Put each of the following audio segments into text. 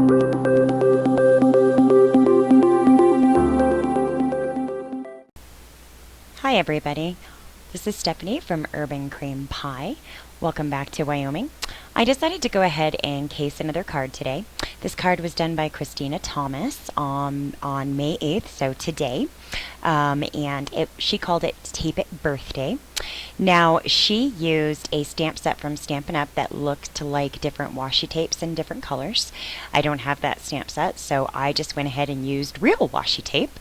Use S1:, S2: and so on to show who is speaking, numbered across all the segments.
S1: Hi everybody, this is Stephanie from Urban Cream Pie. Welcome back to Wyoming. I decided to go ahead and case another card today. This card was done by Christina Thomas on May 8th, so today, and she called it Tape It Birthday. Now, she used a stamp set from Stampin' Up! That looked like different washi tapes in different colors. I don't have that stamp set, so I just went ahead and used real washi tape.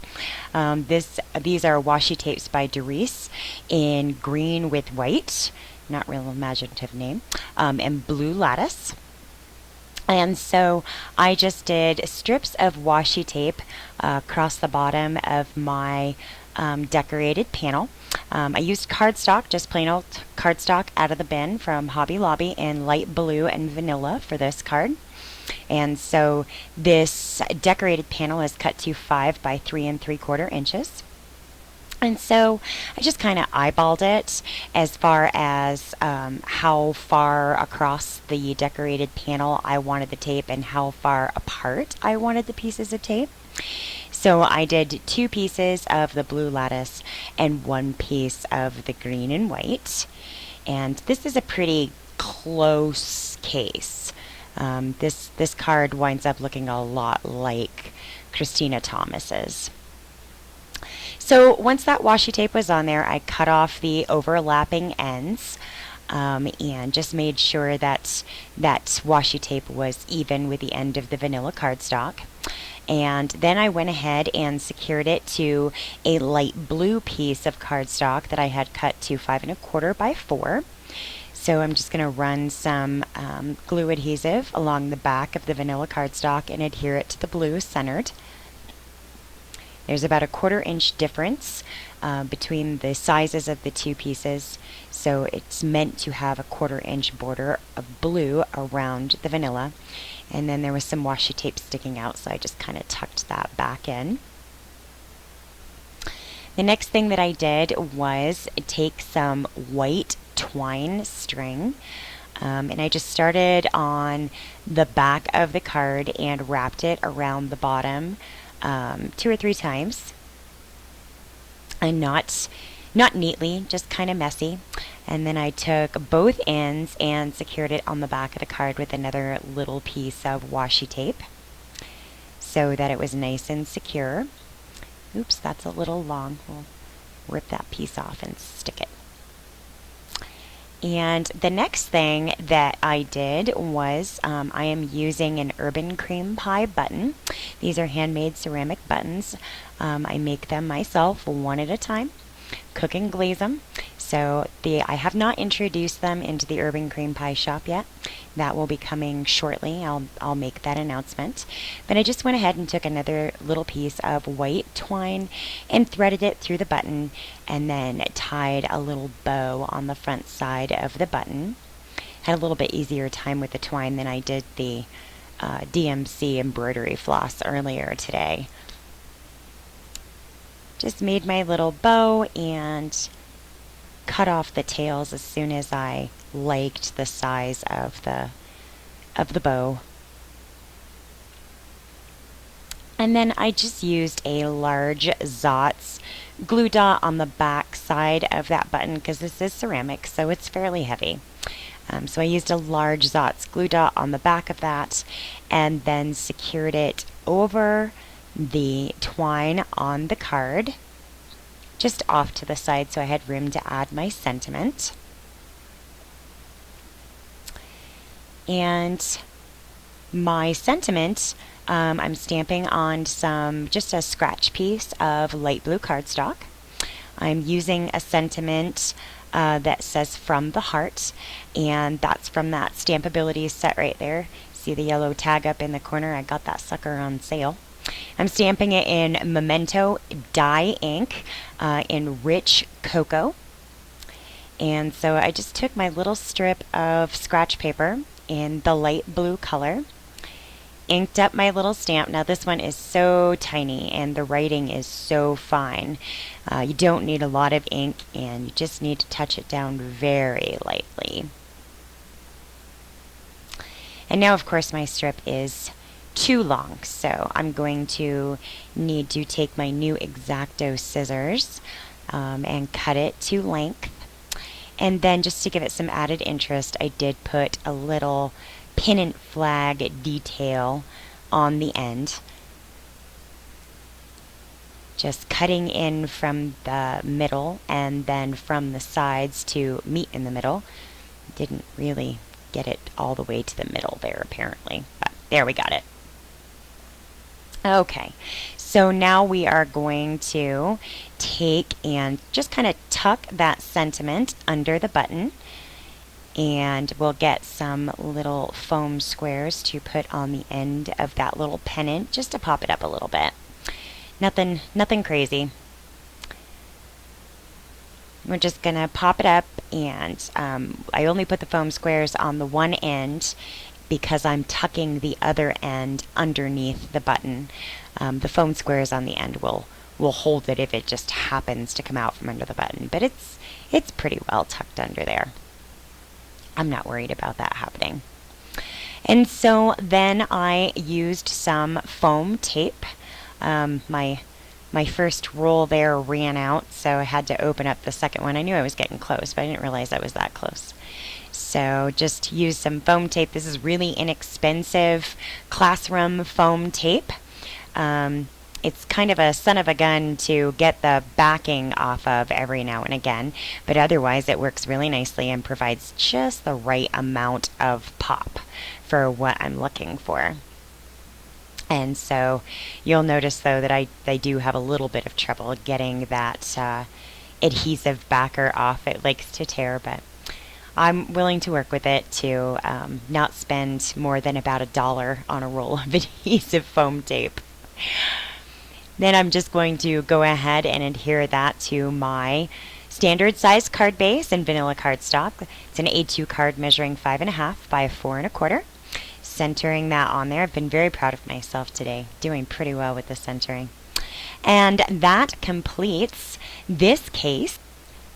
S1: These are washi tapes by Doris in green with white, not real imaginative name, and blue lattice. And so I just did strips of washi tape across the bottom of my decorated panel. I used cardstock, just plain old cardstock out of the bin from Hobby Lobby in light blue and vanilla for this card. And so this decorated panel is cut to 5 by 3 3/4 inches. And so I just kind of eyeballed it as far as how far across the decorated panel I wanted the tape and how far apart I wanted the pieces of tape. So I did 2 pieces of the blue lattice and 1 piece of the green and white. And this is a pretty close case. This card winds up looking a lot like Christina Thomas's. So once that washi tape was on there, I cut off the overlapping ends and just made sure that that washi tape was even with the end of the vanilla cardstock. And then I went ahead and secured it to a light blue piece of cardstock that I had cut to 5 1/4 by 4. So I'm just going to run some glue adhesive along the back of the vanilla cardstock and adhere it to the blue centered. There's about a 1/4 inch difference between the sizes of the 2 pieces, so it's meant to have a 1/4 inch border of blue around the vanilla. And then there was some washi tape sticking out, so I just kind of tucked that back in. The next thing that I did was take some white twine string, and I just started on the back of the card and wrapped it around the bottom 2 or 3 times, and not neatly, just kind of messy. And then I took both ends and secured it on the back of the card with another little piece of washi tape so that it was nice and secure. Oops, that's a little long. We'll rip that piece off and stick it. And the next thing that I did was I am using an Urban Cream Pie button. These are handmade ceramic buttons. I make them myself one at a time, cook and glaze them. So I have not introduced them into the Urban Cream Pie shop yet. That will be coming shortly. I'll make that announcement. But I just went ahead and took another little piece of white twine and threaded it through the button and then tied a little bow on the front side of the button. Had a little bit easier time with the twine than I did the DMC embroidery floss earlier today. Just made my little bow and cut off the tails as soon as I liked the size of the bow. And then I just used a large Zotz glue dot on the back side of that button because this is ceramic, so it's fairly heavy. So I used a large Zotz glue dot on the back of that and then secured it over the twine on the card, just off to the side so I had room to add my sentiment. And my sentiment, I'm stamping on just a scratch piece of light blue cardstock. I'm using a sentiment that says "From the Heart," and that's from that Stampability set right there. See the yellow tag up in the corner? I got that sucker on sale. I'm stamping it in Memento dye ink in rich cocoa. And so I just took my little strip of scratch paper in the light blue color, inked up my little stamp. Now this one is so tiny and the writing is so fine. You don't need a lot of ink and you just need to touch it down very lightly. And now of course my strip is too long. So I'm going to need to take my new X-Acto scissors and cut it to length. And then just to give it some added interest, I did put a little pennant flag detail on the end. Just cutting in from the middle and then from the sides to meet in the middle. Didn't really get it all the way to the middle there apparently, but there we got it. Okay, so now we are going to take and just kind of tuck that sentiment under the button, and we'll get some little foam squares to put on the end of that little pennant just to pop it up a little bit. Nothing crazy. We're just going to pop it up, and I only put the foam squares on the one end because I'm tucking the other end underneath the button. The foam squares on the end will hold it if it just happens to come out from under the button, but it's pretty well tucked under there. I'm not worried about that happening. And so then I used some foam tape. My first roll there ran out, so I had to open up the second one. I knew I was getting close, but I didn't realize I was that close. So just use some foam tape. This is really inexpensive classroom foam tape. It's kind of a son of a gun to get the backing off of every now and again, but otherwise it works really nicely and provides just the right amount of pop for what I'm looking for. And so you'll notice though that I do have a little bit of trouble getting that adhesive backer off. It likes to tear, but I'm willing to work with it to not spend more than about $1 on a roll of adhesive foam tape. Then I'm just going to go ahead and adhere that to my standard size card base in vanilla cardstock. It's an A2 card measuring 5.5 by 4.25. Centering that on there. I've been very proud of myself today, doing pretty well with the centering. And that completes this case.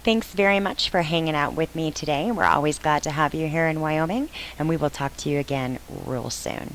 S1: Thanks very much for hanging out with me today. We're always glad to have you here in Wyoming, and we will talk to you again real soon.